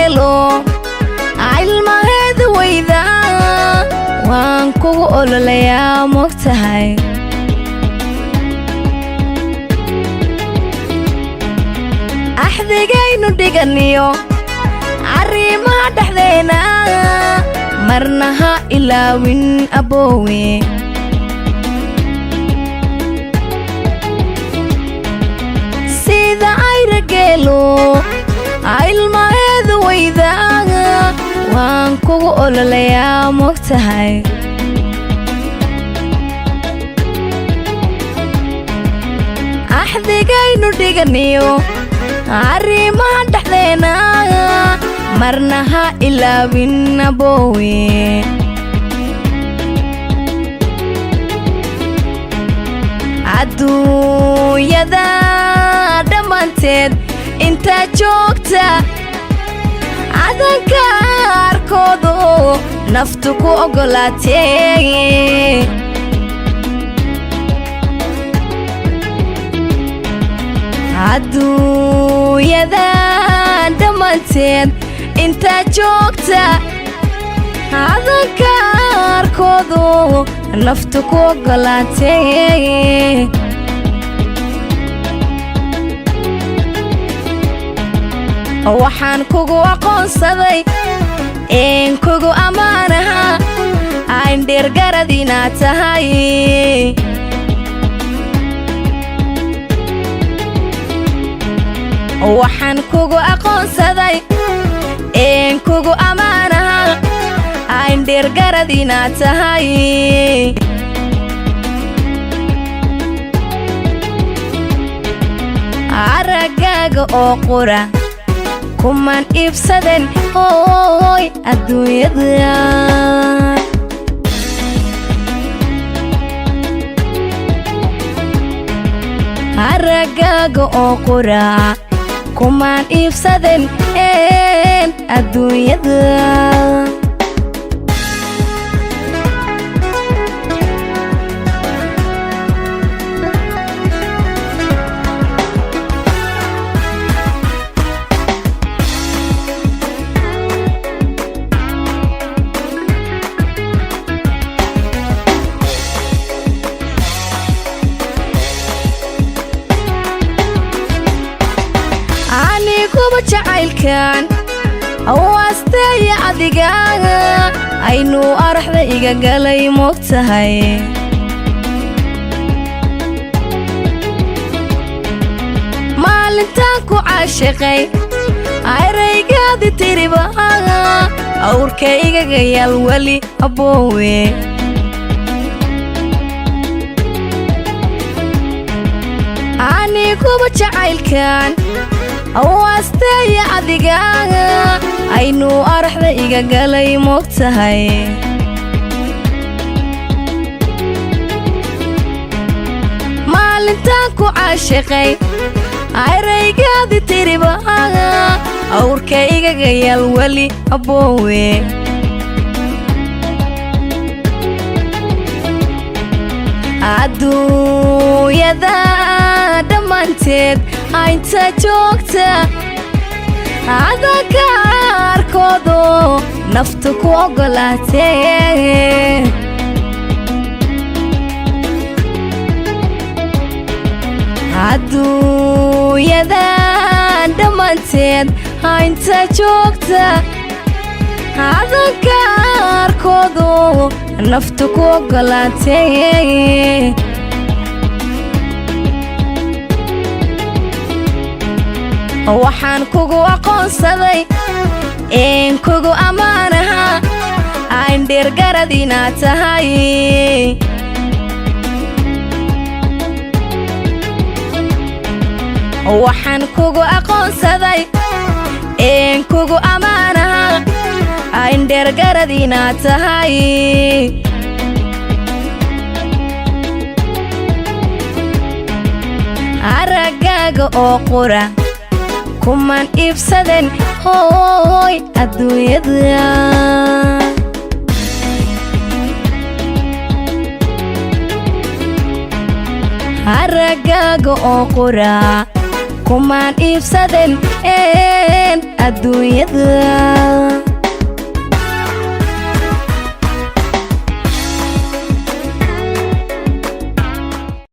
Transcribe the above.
geelo ilmaheeda weyda waan kugu ololayaa mogtahay axdigaynu dhiganiyo arrimaha dhexdeena marna ha ilaawin aboowe sida ayra geelo ilmaheeda weyda waan kugu ololayaa mogtahay axdigaynu dhiganiyo arrimaha dhexdeena marna ha ilaawin aboowe adduunyada dhammaanteed intaa joogta cadanka arkoodu naftu ku ogolaatee adduunyada dhammaanteed intaa joogta cadanka arkoodu naftu ku ogolaatee waxaan kugu aqoonsaday een kugu ammaanaha aan dheergarad inaad tahay waxaan kugu aqoonsaday een kugu ammaanaha aan dheergarad inaad tahay aragaaga oo qura kuman iibsaden hooy adduunyada aragaaga oo qura kuman iibsaden adduunyada kuba jacaylkan awaasteeya adigaaga aynu araxda iga galay mogtahay maalintaan ku caashiqay ayraygaadi tiribaaga awrka igaga yaal weli aboowe ani kuba jacaylkan awaasteeya adigaaga aynu araxda iga galay mogtahay maalintaan ku caashiqay ayraygaadi tiribaaga awrka igaga yaal weli aboowe adduunyada dhammaanteed inta joogta cadanka arkoodu naftu ku ogolaatee adduunyada dhammaanteed inta joogta cadanka arkoodu naftu ku ogolaatee waxaan kugu aqoonsaday een kugu ammaanaha aan dheergarad inaad tahay waxaan kugu aqoonsaday een kugu ammaanaha aan dheergarad inaad tahay aragaaga oo qura kuman iibsaden hooy adduunyada aragaaga oo qura kumaan iibsaden adduunyada